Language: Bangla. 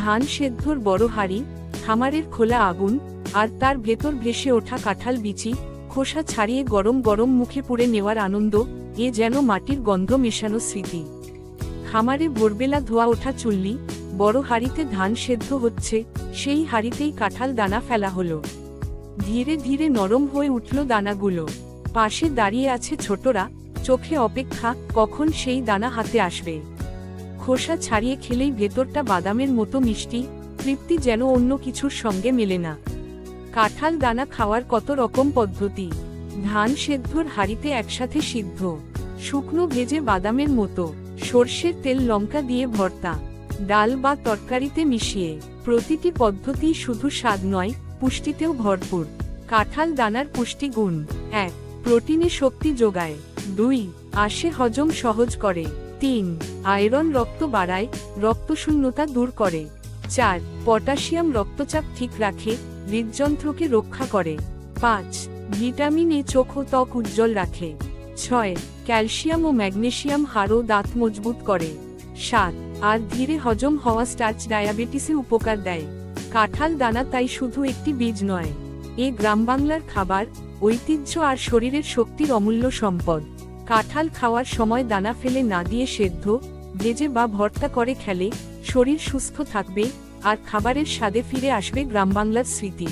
ধান সেদ্ধর বড় হাঁড়ি, খামারের খোলা আগুন, আর তার ভেতর ভেসে ওঠা কাঁঠাল বিচি খোসা ছাড়িয়ে গরম গরম মুখে পুড়ে নেওয়ার আনন্দ, এ যেন মাটির গন্ধ মেশানো স্মৃতি। খামারে ভোরবেলা ধোয়া ওঠা চুল্লি, বড় হাঁড়িতে ধান সেদ্ধ হচ্ছে, সেই হাঁড়িতেই কাঁঠাল দানা ফেলা হলো। ধীরে ধীরে নরম হয়ে উঠল দানাগুলো। পাশে দাঁড়িয়ে আছে ছোটরা, চোখে অপেক্ষা কখন সেই দানা হাতে আসবে। খোসা ছাড়িয়ে খেলেই ভেতরটা বাদামের মতো মিষ্টি, তৃপ্তি যেন অন্য কিছুর সঙ্গে মেলে না। কাঁঠাল দানা খাওয়ার কত রকম পদ্ধতি। ধান সেদ্ধর হাঁড়িতে একসাথে সিদ্ধ, শুকনো ভেজে বাদামের মতো, সর্ষের তেল লঙ্কা দিয়ে ভর্তা, ডাল বা তরকারিতে মিশিয়ে। প্রতিটি পদ্ধতি শুধু স্বাদ নয়, পুষ্টিতেও ভরপুর। কাঁঠাল দানার পুষ্টিগুণ: 1. প্রোটিনে শক্তি যোগায়। 2. আঁশে হজম সহজ করে। 3. আয়রন রক্ত বাড়ায়, রক্তশূন্যতা দূর করে। 4. পটাশিয়াম রক্তচাপ ঠিক রাখে, হৃদযন্ত্রকে রক্ষা করে। 5. ভিটামিন এ চোখ ও ত্বক উজ্জ্বল রাখে। 6. ক্যালসিয়াম ও ম্যাগনেসিয়াম হাড় ও দাঁত মজবুত করে। 7. আর ধীরে হজম হওয়া স্টার্চ ডায়াবেটিসে উপকার দেয়। কাঁঠাল দানা তাই শুধু একটি বীজ নয়, এ গ্রামবাংলার খাবার, ঐতিহ্য আর শরীরের শক্তির অমূল্য সম্পদ। কাঁঠাল খাওয়ার সময় দানা ফেলে না দিয়ে সেদ্ধ, ভেজে বা ভর্তা করে খেলে শরীর সুস্থ থাকবে, আর খাবারের স্বাদে ফিরে আসবে গ্রামবাংলার স্মৃতি।